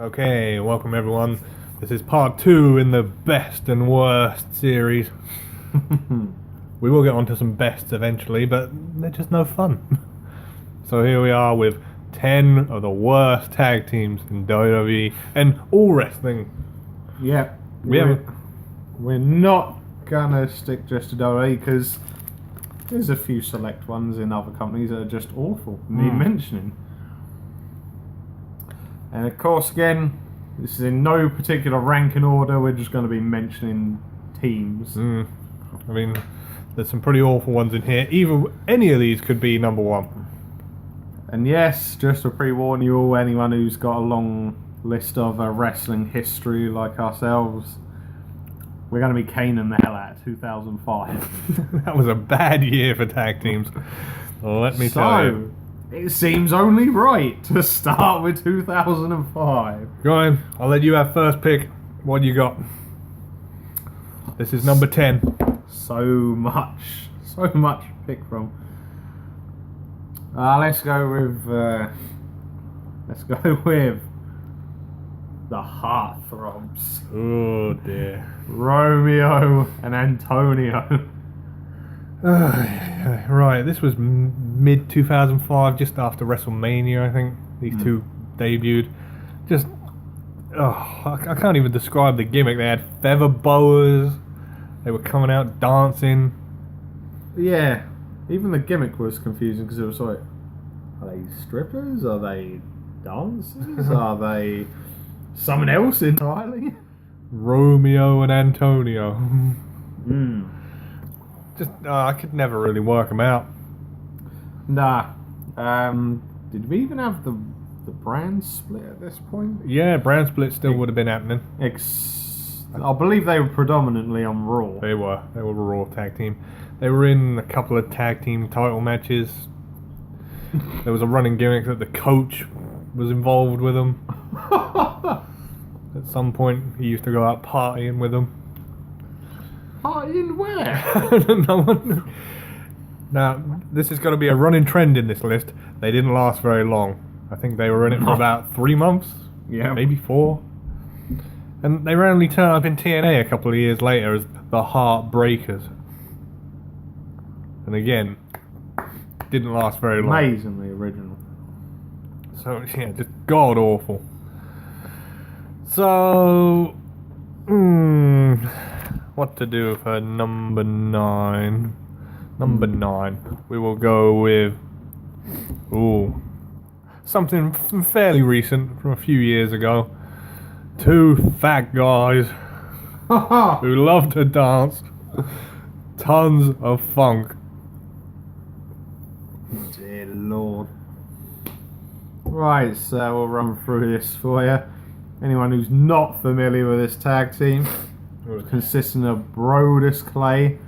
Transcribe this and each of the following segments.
Okay, welcome everyone. This is part 2 in the best and worst series. We will get onto some bests eventually, but they're just no fun. So here we are with 10 of the worst tag teams in WWE and all wrestling. Yeah, we're not gonna stick just to WWE because there's a few select ones in other companies that are just awful, need mentioning. And of course, again, this is in no particular ranking order. We're just going to be mentioning teams. I mean, there's some pretty awful ones in here. Any of these could be number one. And yes, just to pre-warn you all, anyone who's got a long list of wrestling history like ourselves, we're going to be caning the hell out of 2005. That was a bad year for tag teams. Let me tell you. It seems only right to start with 2005. Go on, I'll let you have first pick. What do you got? This is number 10. So much to pick from. Let's go with the heartthrobs. Oh dear. Romeo and Antonio. Right, this was mid 2005, just after WrestleMania, I think. These two debuted. I can't even describe the gimmick. They had feather boas. They were coming out dancing. Yeah, even the gimmick was confusing because it was like, are they strippers? Are they dancers? Are they someone else entirely? Romeo and Antonio. I could never really work them out. Nah. Did we even have the brand split at this point? Yeah, brand split still would have been happening. I believe they were predominantly on Raw. They were a Raw tag team. They were in a couple of tag team title matches. There was a running gimmick that the coach was involved with them. At some point, he used to go out partying with them. Partying where? I don't know. Now, this is going to be a running trend in this list. They didn't last very long. I think they were in it for about 3 months. Yeah. Maybe 4. And they randomly turned up in TNA a couple of years later as the Heartbreakers. And again, didn't last very long. Amazingly original. So, yeah, just god awful. So, what to do for number 9? Number 9. We will go with something fairly recent from a few years ago. 2 fat guys who love to dance. Tons of funk. Dear Lord. Right, so we'll run through this for you. Anyone who's not familiar with this tag team, consisting of Brodus Clay,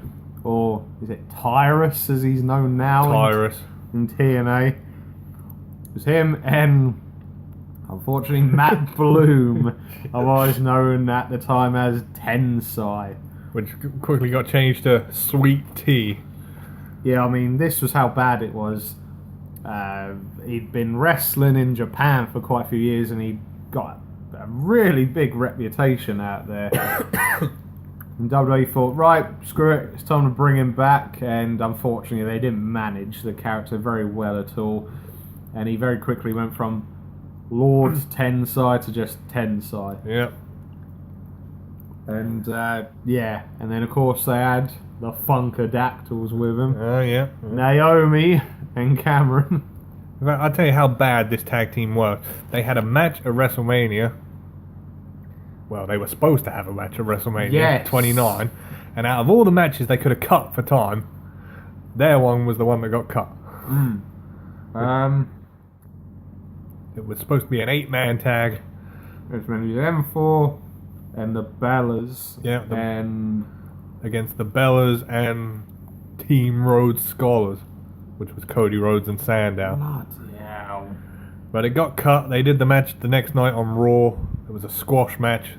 or is it Tyrus as he's known now? Tyrus. In TNA. It was him and, unfortunately, Matt Bloom, otherwise known at the time as Tensai. Which quickly got changed to Sweet Tea. Yeah, I mean, this was how bad it was. He'd been wrestling in Japan for quite a few years and he got a really big reputation out there. And WWE thought, right, screw it, it's time to bring him back. And unfortunately, they didn't manage the character very well at all. And he very quickly went from Lord Tensai to just Tensai. Yep. And and then of course they had the Funkadactyls with him. Yeah. Naomi and Cameron. I'll tell you how bad this tag team was. They had a match at WrestleMania. Well, they were supposed to have a match at WrestleMania 29. And out of all the matches they could have cut for time, their one was the one that got cut. It was supposed to be an 8-man tag. It was meant to be them 4 and the Bellas. Yeah. And against the Bellas and Team Rhodes Scholars, which was Cody Rhodes and Sandow. Bloody hell. But it got cut. They did the match the next night on Raw. It was a squash match.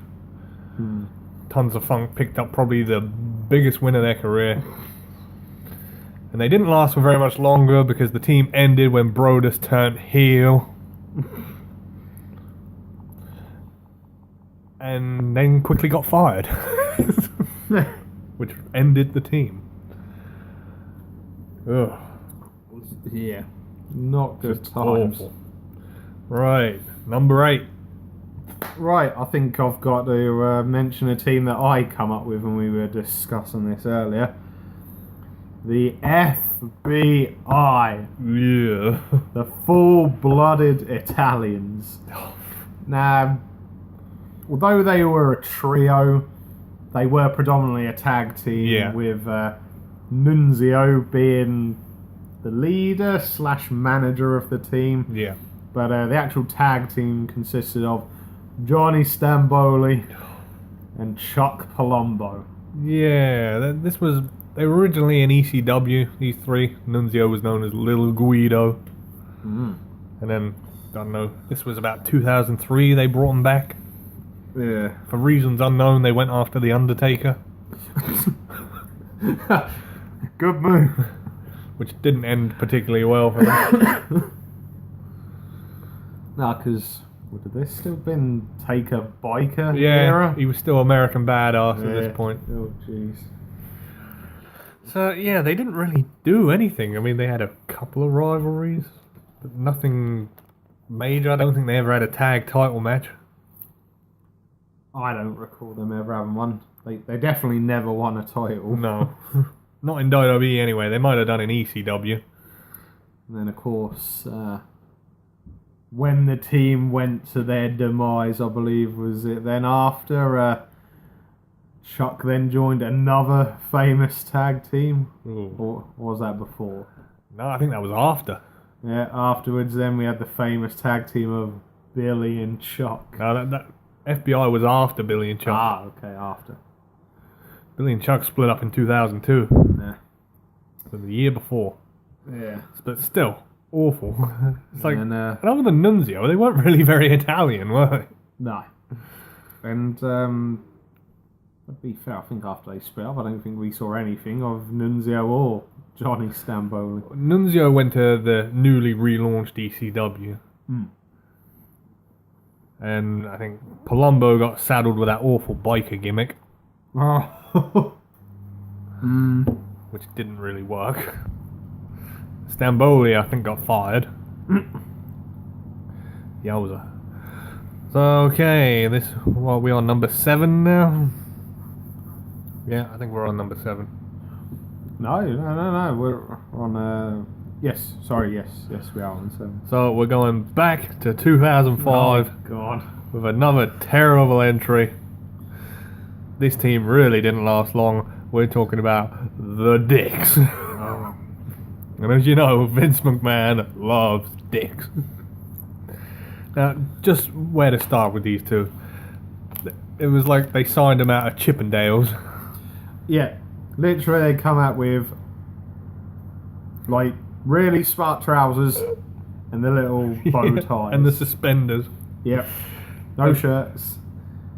Tons of Funk picked up probably the biggest win of their career. And they didn't last for very much longer because the team ended when Brodus turned heel. and then quickly got fired, which ended the team. Ugh. Yeah, not good Just times. awful. Right, number 8. Right, I think I've got to mention a team that I come up with when we were discussing this earlier. The FBI. Yeah. The full-blooded Italians. Now, although they were a trio, they were predominantly a tag team with Nunzio being the leader / manager of the team. Yeah. But the actual tag team consisted of Johnny Stamboli and Chuck Palumbo. Yeah, they were originally in ECW, these three. Nunzio was known as Little Guido. Mm. And then, I don't know, this was about 2003 they brought him back. Yeah. For reasons unknown, they went after The Undertaker. Good move. Which didn't end particularly well for them. No, because would have this still been Taker Biker Yeah, era? he was still American Badass at this point. Oh, jeez. So, yeah, they didn't really do anything. I mean, they had a couple of rivalries, but nothing major. I don't think they ever had a tag title match. I don't recall them ever having one. They definitely never won a title. No. Not in WWE anyway. They might have done in ECW. And then, of course, when the team went to their demise, I believe, was it then after Chuck then joined another famous tag team? Ooh. Or was that before? No, I think that was after. Yeah, afterwards then we had the famous tag team of Billy and Chuck. No, that FBI was after Billy and Chuck. Ah, okay, after. Billy and Chuck split up in 2002. Yeah. So the year before. Yeah. But still, awful. It's like, And, and other than Nunzio, they weren't really very Italian, were they? no. And, to be fair, I think after they split up, I don't think we saw anything of Nunzio or Johnny Stamboli. Nunzio went to the newly relaunched ECW. Mm. And I think Palumbo got saddled with that awful biker gimmick, Oh. which didn't really work. Stamboli, I think, got fired. Yowza. So, okay, are we on number 7 now? Yeah, I think we're on number 7. No, we're on, yes, we are on 7. So, we're going back to 2005 Oh, God. with another terrible entry. This team really didn't last long. We're talking about the Dicks. Oh. And as you know, Vince McMahon loves dicks. Now, just where to start with these two. It was like they signed them out of Chippendales. Yeah, literally they come out with, like, really smart trousers and the little bow ties. And the suspenders. Yep. No shirts.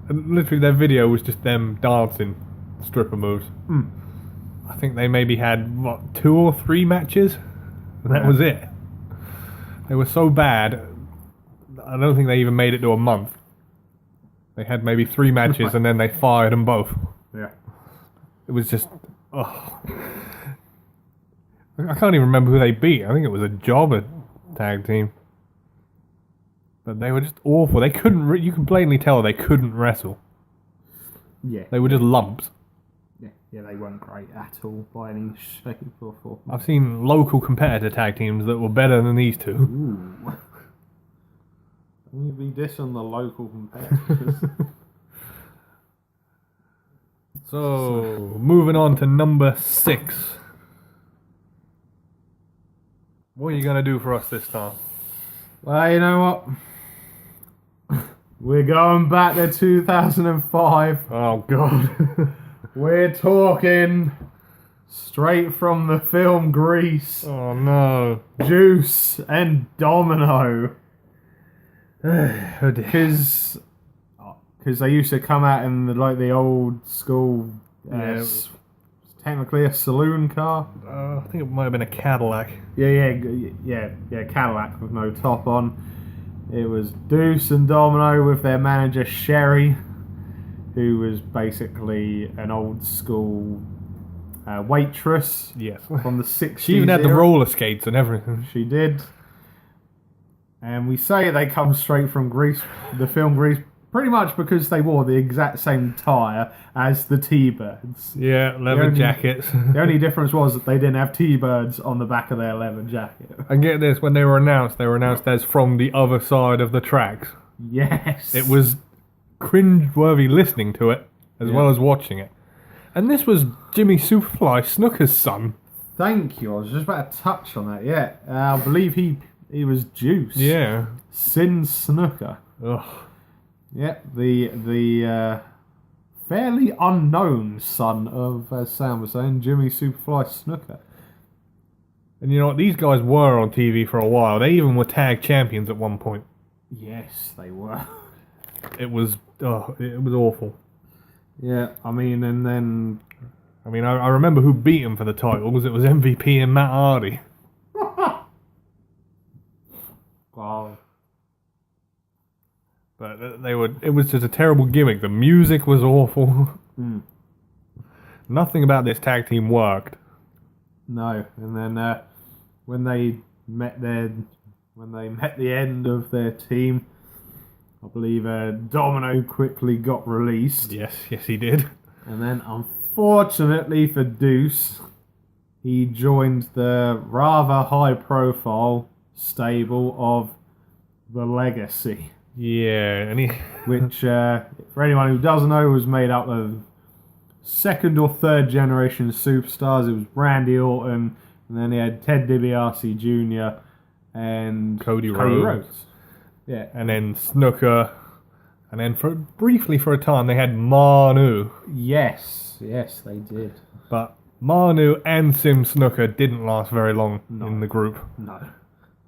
And literally their video was just them dancing stripper moves. Mm. I think they maybe had, 2 or 3 matches? And that was it. They were so bad, I don't think they even made it to a month. They had maybe 3 matches and then they fired them both. Yeah. It was just, I can't even remember who they beat. I think it was a jobber tag team. But they were just awful. They couldn't, you could plainly tell they couldn't wrestle. Yeah. They were just lumps. Yeah, they weren't great at all by any shape or form. I've seen local competitor tag teams that were better than these two. Ooh. Don't you be dissing the local competitors. So, moving on to number 6. What are you going to do for us this time? Well, you know what? We're going back to 2005. Oh, God. We're talking straight from the film Grease. Oh, no. Deuce and Domino. Oh, dear. Because they used to come out in the old school, Yeah. technically a saloon car. I think it might have been a Cadillac. Yeah, Cadillac with no top on. It was Deuce and Domino with their manager Sherry, who was basically an old school waitress Yes. from the 60s. She even had the era. roller skates and everything. She did. And we say they come straight from Greece, the film Grease, pretty much because they wore the exact same attire as the T-Birds. Yeah, leather jackets. The only difference was that they didn't have T-Birds on the back of their leather jacket. And get this, when they were announced as from the other side of the tracks. Yes. It was cringe-worthy listening to it, as well as watching it. And this was Jimmy Superfly Snooker's son. Thank you. I was just about to touch on that. Yeah, I believe he was Deuce. Yeah. Sin Snooker. Ugh. Yeah, the fairly unknown son of, as Sam was saying, Jimmy Superfly Snooker. And you know what? These guys were on TV for a while. They even were tag champions at one point. Yes, they were. It was awful. Yeah, I mean, and then... I remember who beat him for the titles. It was MVP and Matt Hardy. Wow. But it was just a terrible gimmick. The music was awful. Nothing about this tag team worked. No, and then when they met the end of their team, I believe Domino quickly got released. Yes, he did. And then, unfortunately for Deuce, he joined the rather high-profile stable of The Legacy. Yeah, and Which, for anyone who doesn't know, was made up of second or third generation superstars. It was Randy Orton, and then he had Ted DiBiase Jr. and Cody Rhodes. Yeah. And then Snooker. And then briefly for a time they had Manu. Yes, they did. But Manu and Sim Snooker didn't last very long in the group. No.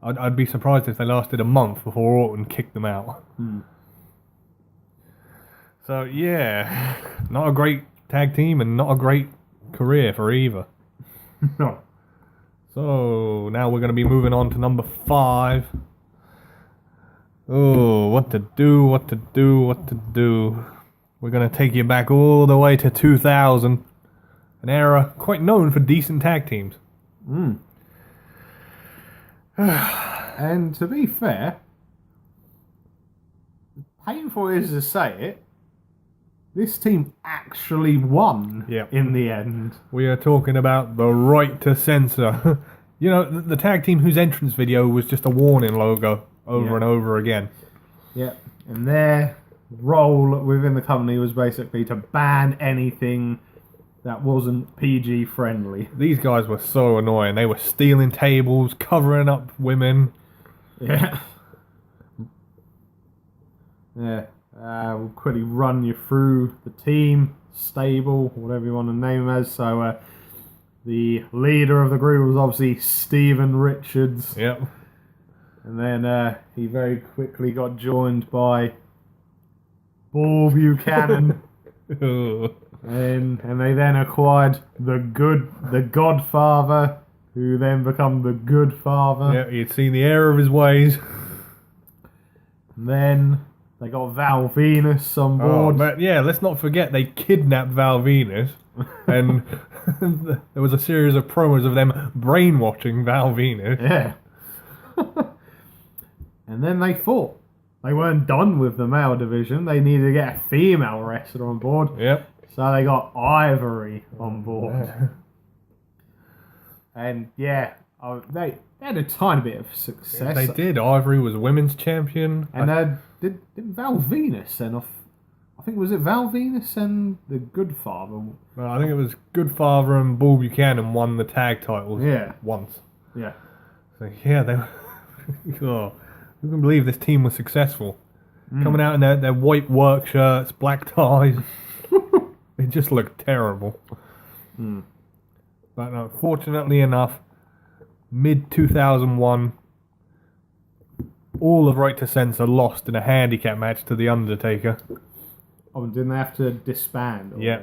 I'd be surprised if they lasted a month before Orton kicked them out. So yeah, not a great tag team and not a great career for either. No. So now we're going to be moving on to number 5. Oh, what to do. We're going to take you back all the way to 2000, an era quite known for decent tag teams. And to be fair, painful it is to say it, this team actually won in the end. We are talking about the Right to Censor. You know, the tag team whose entrance video was just a warning logo over and over again. Yeah, and their role within the company was basically to ban anything that wasn't PG friendly. These guys were so annoying. They were stealing tables, covering up women. Yeah. Yeah. We'll quickly run you through the team, stable, whatever you want to name them as. So, the leader of the group was obviously Steven Richards. Yep. And then he very quickly got joined by Bull Buchanan. And they then acquired the Godfather, who then become the Good Father. Yeah, you'd seen the error of his ways. And then they got Val Venus on board. But yeah, let's not forget they kidnapped Val Venus, and there was a series of promos of them brainwashing Val Venus. Yeah. And then they fought. They weren't done with the male division. They needed to get a female wrestler on board. Yep. So they got Ivory on board. And yeah, they had a tiny bit of success. They did. Ivory was women's champion. And did Val Venus send off? I think, was it Val Venus and the Good Father? Well, I think it was Good Father and Bull Buchanan won the tag titles once. Yeah. So yeah, they were... Oh, who can believe this team was successful? Coming out in their white work shirts, black ties. It just looked terrible. But fortunately enough, mid-2001, all of Right to Censor lost in a handicap match to The Undertaker. Oh, didn't they have to disband? Yeah.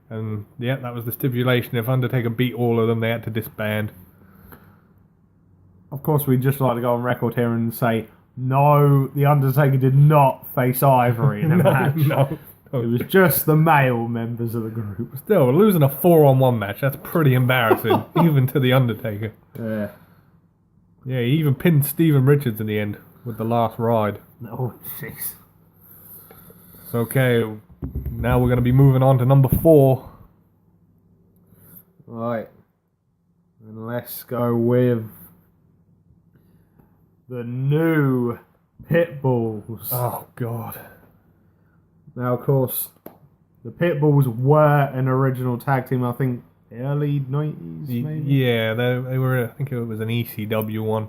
And that was the stipulation. If Undertaker beat all of them, they had to disband. Of course, we'd just like to go on record here and say, no, The Undertaker did not face Ivory in a match. No. It was just the male members of the group. Still, losing a 4-on-1 match, that's pretty embarrassing, even to The Undertaker. Yeah. Yeah, he even pinned Steven Richards in the end with the last ride. Oh, jeez. So, okay, now we're going to be moving on to number 4. Right. And let's go with the new Pitbulls. Oh, God. Now, of course, the Pitbulls were an original tag team, I think, early 90s, maybe? Yeah, they were, I think it was an ECW one.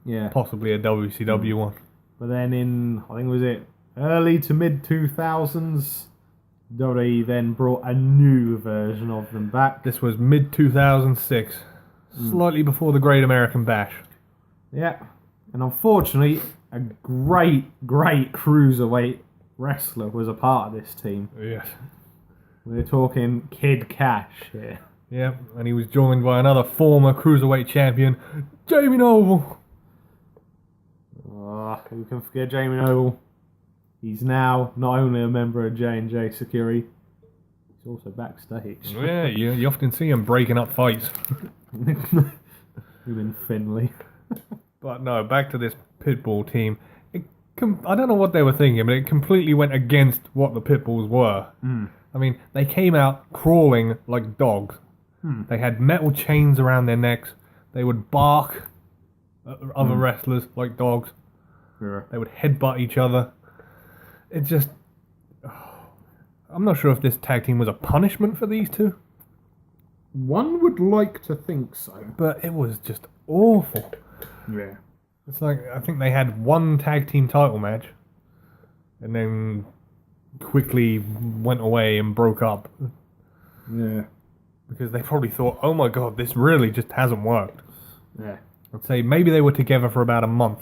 Yeah. Possibly a WCW one. But then in, I think, was it early to mid 2000s, WWE then brought a new version of them back. This was mid 2006, slightly before the Great American Bash. Yeah. And unfortunately, a great cruiserweight wrestler was a part of this team. Yes. We're talking Kid Cash here. Yeah, and he was joined by another former cruiserweight champion, Jamie Noble. Who can forget Jamie Noble? He's now not only a member of J&J Security, he's also backstage. Yeah, you often see him breaking up fights. In Finley. But no, back to this Pitbull team. I don't know what they were thinking, but it completely went against what the Pitbulls were. I mean, they came out crawling like dogs. They had metal chains around their necks. They would bark at other wrestlers like dogs. Yeah. They would headbutt each other. It just... I'm not sure if this tag team was a punishment for these two. One would like to think so. But it was just awful. Yeah. It's like, I think they had one tag team title match. And then quickly went away and broke up. Yeah. Because they probably thought, oh my god, this really just hasn't worked. Yeah. I'd say maybe they were together for about a month.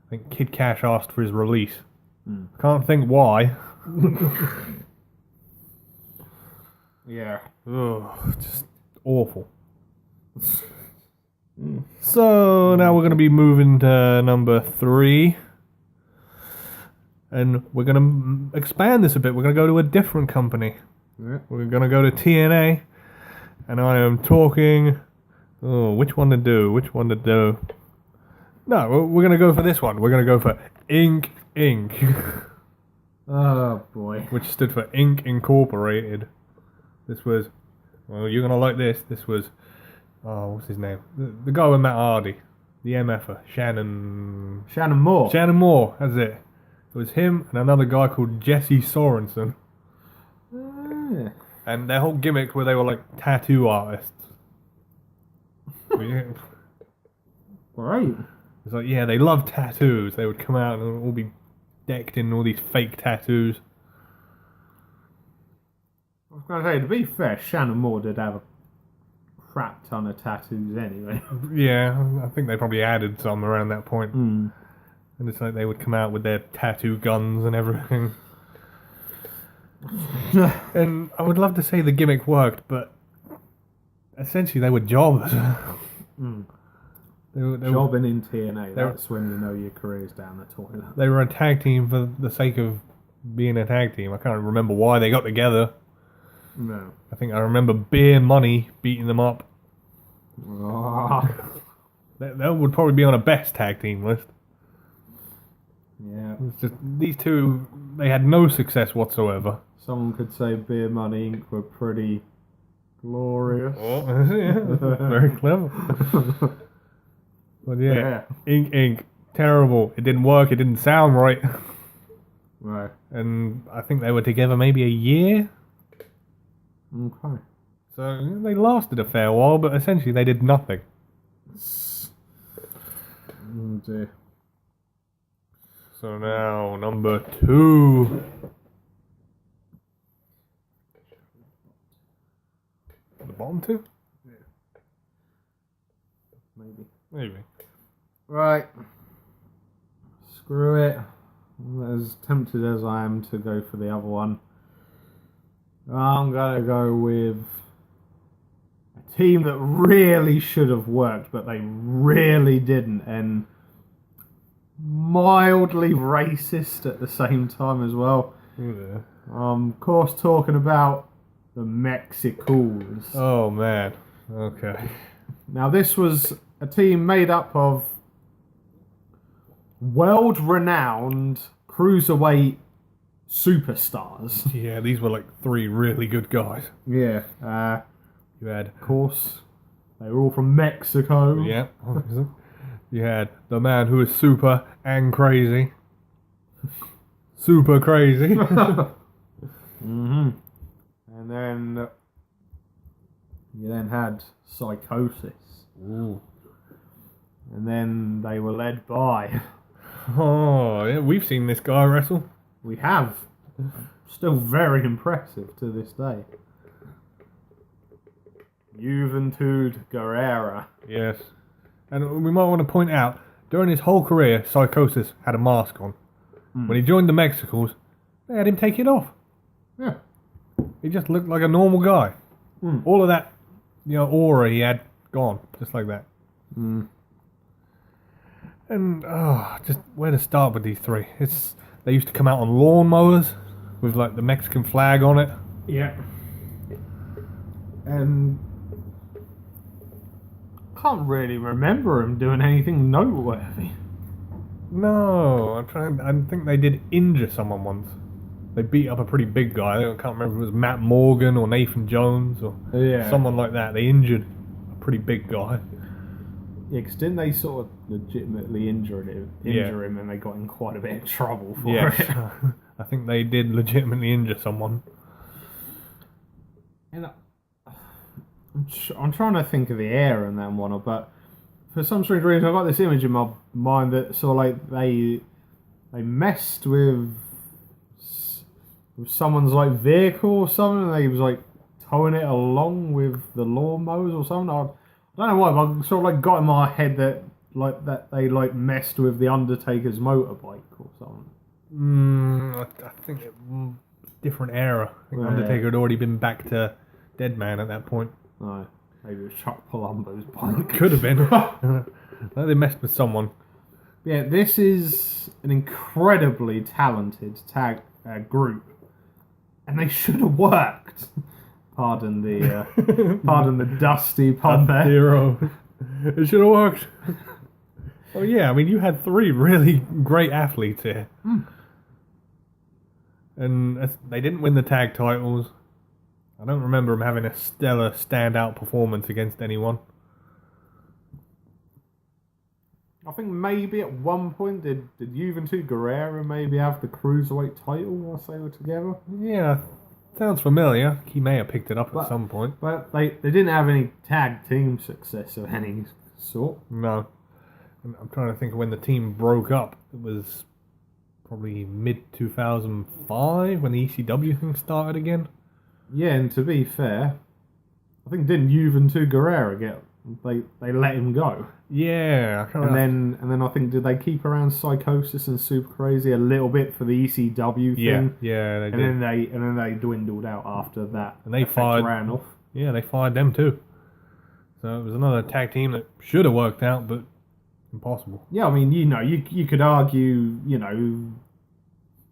I think Kid Cash asked for his release. Can't think why. Yeah. Ugh, just awful. So now we're going to be moving to number 3. And we're going to expand this a bit. We're going to go to a different company. Yeah. We're going to go to TNA. And I am talking... Oh, which one to do? Which one to do? No, we're going to go for this one. We're going to go for Ink Inc. Oh, boy. Which stood for Inc. Incorporated. This was... Well, you're going to like this. This was... Oh, what's his name? The guy with Matt Hardy. The MFer. Shannon Moore. Shannon Moore, that's it. It was him and another guy called Jesse Sorensen. And their whole gimmick where they were like tattoo artists. Right. It's like, yeah, they love tattoos. They would come out and all be decked in all these fake tattoos. I was going to say, to be fair, Shannon Moore did have a crap ton of tattoos anyway. Yeah, I think they probably added some around that point. And it's like they would come out with their tattoo guns and everything. And I would love to say the gimmick worked, but essentially they were jobbers. Jobbing in TNA, that's when you know your career's down the toilet. They were a tag team for the sake of being a tag team. I can't remember why they got together. No. I think I remember Beer Money beating them up. That would probably be on a best tag team list. Yeah. It's just these two, they had no success whatsoever. Someone could say Beer Money Inc. were pretty glorious. Oh, yeah, very clever. But yeah, Inc. Terrible. It didn't work. It didn't sound right. Right. And I think they were together maybe a year. Okay. So they lasted a fair while, but essentially they did nothing. Oh dear. So now, number 2. The bottom 2? Yeah. Maybe. Right. Screw it. As tempted as I am to go for the other one, I'm going to go with a team that really should have worked, but they really didn't, and mildly racist at the same time as well. Yeah. Of course, talking about the Mexicals. Oh man. Okay. Now, this was a team made up of world-renowned cruiserweight superstars. Yeah, these were like three really good guys. Yeah. You had, Of course, they were all from Mexico. yeah. You had the man who is super and crazy. Super crazy. And then you then had Psychosis. Ooh. And then they were led by... Oh, yeah, we've seen this guy wrestle. We have. Still very impressive to this day. Juventud Guerrera. Yes. And we might want to point out, during his whole career, Psychosis had a mask on. When he joined the Mexicals, they had him take it off. Yeah. He just looked like a normal guy. All of that, aura he had gone, just like that. And just where to start with these three? They used to come out on lawnmowers with like the Mexican flag on it. Yeah. And can't really remember him doing anything noteworthy. No, I think they did injure someone once. They beat up a pretty big guy. I can't remember if it was Matt Morgan or Nathan Jones or someone like that. They injured a pretty big guy. Yeah, because didn't they sort of legitimately injure him and they got in quite a bit of trouble for it? I think they did legitimately injure someone. And I'm trying to think of the era in that one, but for some strange reason I've got this image in my mind that sort of like they messed with someone's like vehicle or something, and they was like towing it along with the lawnmowers or something. I don't know why, but I sort of like got in my head that they like messed with the Undertaker's motorbike or something. I think different era. I think Undertaker had already been back to Dead Man at that point. No, maybe it was Chuck Palumbo's bike. Could have been. They messed with someone. Yeah, this is an incredibly talented tag group, and they should have worked. Pardon the dusty pun there. Hero. It should have worked. Oh yeah, I mean you had three really great athletes here, and they didn't win the tag titles. I don't remember them having a stellar standout performance against anyone. I think maybe at one point did Juventud Guerrera maybe have the cruiserweight title whilst they were together? Yeah, sounds familiar. He may have picked it up at some point. But they didn't have any tag team success of any sort. No. I'm trying to think of when the team broke up. It was probably mid-2005 when the ECW thing started again. Yeah, and to be fair, I think didn't Juventud Guerrera get... They let him go. Yeah. And then I think did they keep around Psychosis and Super Crazy a little bit for the ECW thing? Yeah, they did. And then they dwindled out after that. And they fired ran off. Yeah, they fired them too. So it was another tag team that should have worked out, but impossible. Yeah, I mean, you could argue,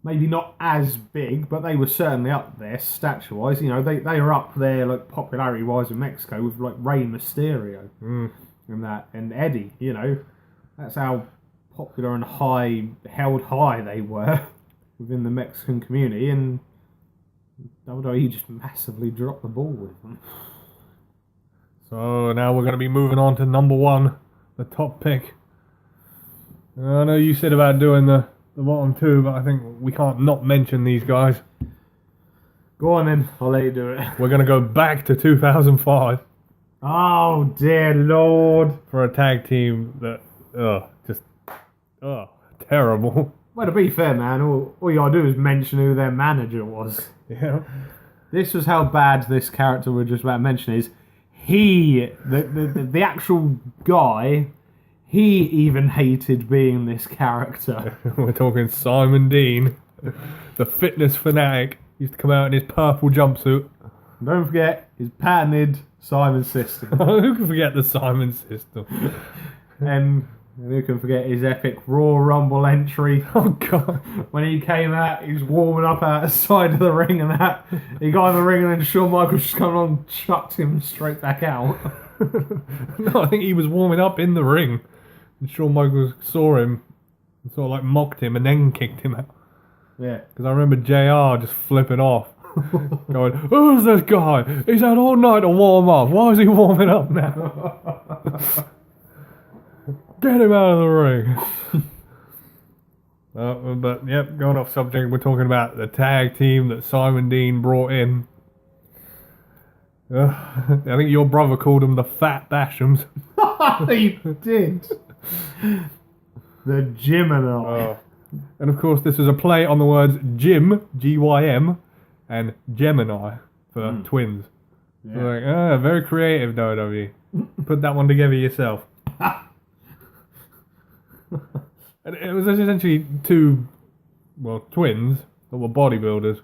maybe not as big, but they were certainly up there stature-wise. They were up there like popularity-wise in Mexico with like Rey Mysterio and Eddie. That's how popular and held high they were within the Mexican community, and WWE just massively dropped the ball with them. So now we're going to be moving on to number one, the top pick. I know you said about doing the bottom two, but I think we can't not mention these guys. Go on then, I'll let you do it. We're going to go back to 2005. Oh dear Lord. For a tag team that, terrible. Well, to be fair, man, all you gotta do is mention who their manager was. Yeah. This was how bad this character we're just about to mention is. The actual guy, he even hated being this character. We're talking Simon Dean, the fitness fanatic. Used to come out in his purple jumpsuit. Don't forget his patented Simon system. Who can forget the Simon system? And And who can forget his epic Royal Rumble entry? Oh god. When he came out, he was warming up outside of the ring and that. He got in the ring and then Shawn Michaels just come on and chucked him straight back out. No, I think he was warming up in the ring. And Shawn Michaels saw him and sort of like mocked him and then kicked him out. Yeah. Because I remember JR just flipping off. Going, who's this guy? He's had all night to warm up. Why is he warming up now? Get him out of the ring. But yep, going off subject, we're talking about the tag team that Simon Dean brought in. I think your brother called them the Fat Bashams. He did. The Gemini. And of course, this is a play on the words Jim, G-Y-M, and Gemini for twins. Yeah. So like, very creative, WWE. Put that one together yourself. And it was essentially two, twins that were bodybuilders.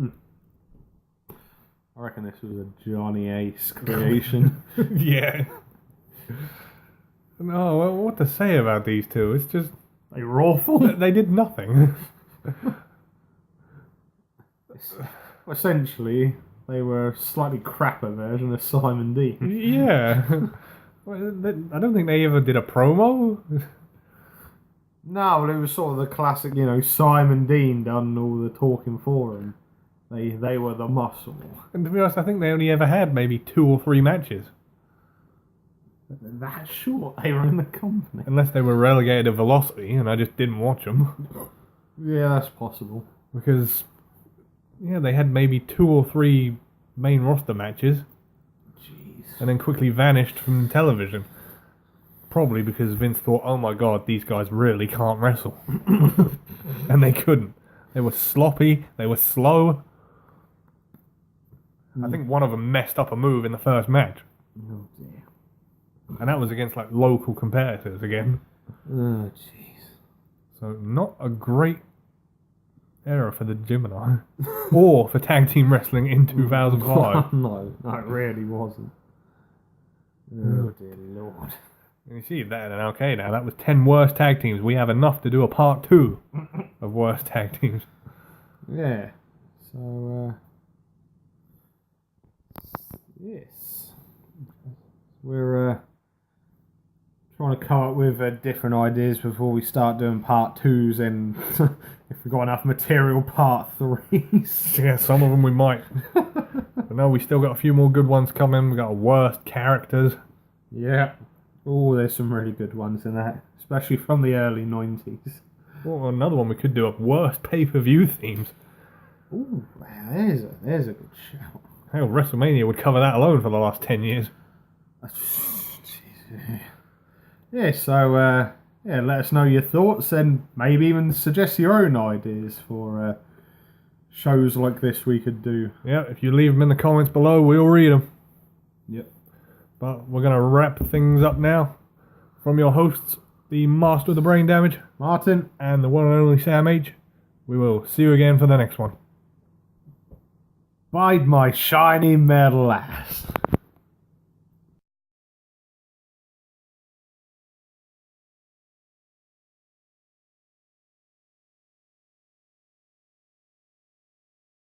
I reckon this was a Johnny Ace creation. Yeah. No, well, what to say about these two? It's just... They were awful. They did nothing. Essentially, they were a slightly crapper version of Simon Dean. Yeah. I don't think they ever did a promo. No, but it was sort of the classic, Simon Dean done all the talking for him. They were the muscle. And to be honest, I think they only ever had maybe 2 or 3 matches. That short they were in the company. Unless they were relegated to Velocity and I just didn't watch them. Yeah, that's possible. Because, they had maybe 2 or 3 main roster matches. Jeez. And then quickly vanished from television. Probably because Vince thought, oh my god, these guys really can't wrestle. And they couldn't. They were sloppy, they were slow. I think one of them messed up a move in the first match. Oh dear. And that was against local competitors again. Oh jeez. So not a great era for the Gemini. Or for tag team wrestling in 2005. No, it really wasn't. Oh dear Lord. And you see that, and okay, now that was 10 worst tag teams. We have enough to do a part 2 of worst tag teams. Yeah. So, yes. We're trying to come up with different ideas before we start doing part 2s, and if we've got enough material, part 3s. Yeah, some of them we might. But no, we still got a few more good ones coming. We got worst characters. Yeah. Oh, there's some really good ones in that, especially from the early 90s. Well, another one we could do up worst pay-per-view themes. Ooh, wow, there's a good shout. Hell, WrestleMania would cover that alone for the last 10 years. Yeah, so let us know your thoughts and maybe even suggest your own ideas for shows like this we could do. Yeah, if you leave them in the comments below, we'll read them. Yep. But we're going to wrap things up now. From your hosts, the Master of the Brain Damage, Martin, and the one and only Sam H. We will see you again for the next one. bide my shiny metal ass.